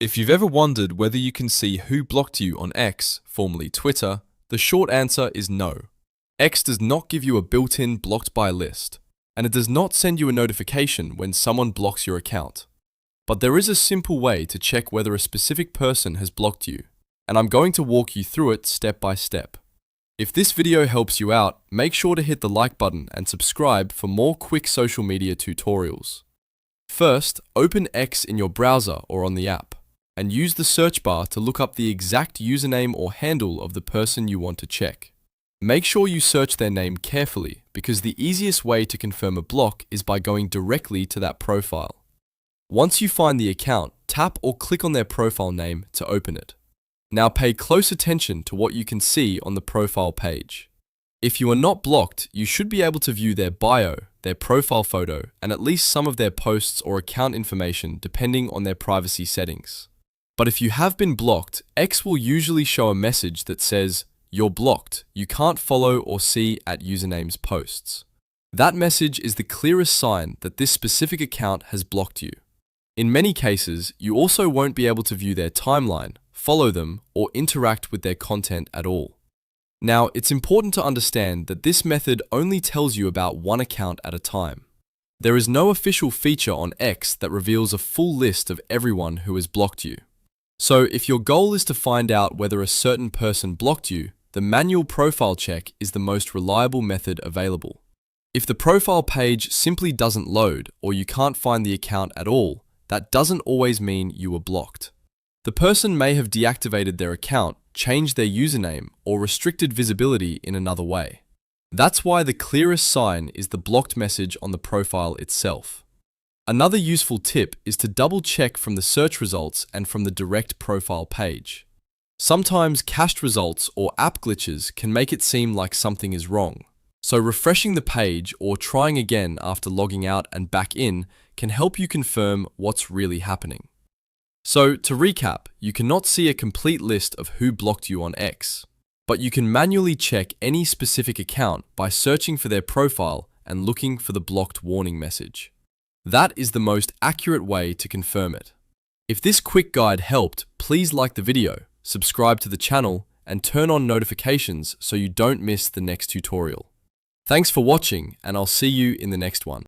If you've ever wondered whether you can see who blocked you on X, formerly Twitter, the short answer is no. X does not give you a built-in blocked by list, and it does not send you a notification when someone blocks your account. But there is a simple way to check whether a specific person has blocked you, and I'm going to walk you through it step by step. If this video helps you out, make sure to hit the like button and subscribe for more quick social media tutorials. First, open X in your browser or on the app, and use the search bar to look up the exact username or handle of the person you want to check. Make sure you search their name carefully, because the easiest way to confirm a block is by going directly to that profile. Once you find the account, tap or click on their profile name to open it. Now pay close attention to what you can see on the profile page. If you are not blocked, you should be able to view their bio, their profile photo, and at least some of their posts or account information depending on their privacy settings. But if you have been blocked, X will usually show a message that says, "You're blocked, you can't follow or see at username's posts." That message is the clearest sign that this specific account has blocked you. In many cases, you also won't be able to view their timeline, follow them, or interact with their content at all. Now, it's important to understand that this method only tells you about one account at a time. There is no official feature on X that reveals a full list of everyone who has blocked you. So, if your goal is to find out whether a certain person blocked you, the manual profile check is the most reliable method available. If the profile page simply doesn't load or you can't find the account at all, that doesn't always mean you were blocked. The person may have deactivated their account, changed their username, or restricted visibility in another way. That's why the clearest sign is the blocked message on the profile itself. Another useful tip is to double check from the search results and from the direct profile page. Sometimes cached results or app glitches can make it seem like something is wrong. So refreshing the page or trying again after logging out and back in can help you confirm what's really happening. So to recap, you cannot see a complete list of who blocked you on X, but you can manually check any specific account by searching for their profile and looking for the blocked warning message. That is the most accurate way to confirm it. If this quick guide helped, please like the video, subscribe to the channel, and turn on notifications so you don't miss the next tutorial. Thanks for watching, and I'll see you in the next one.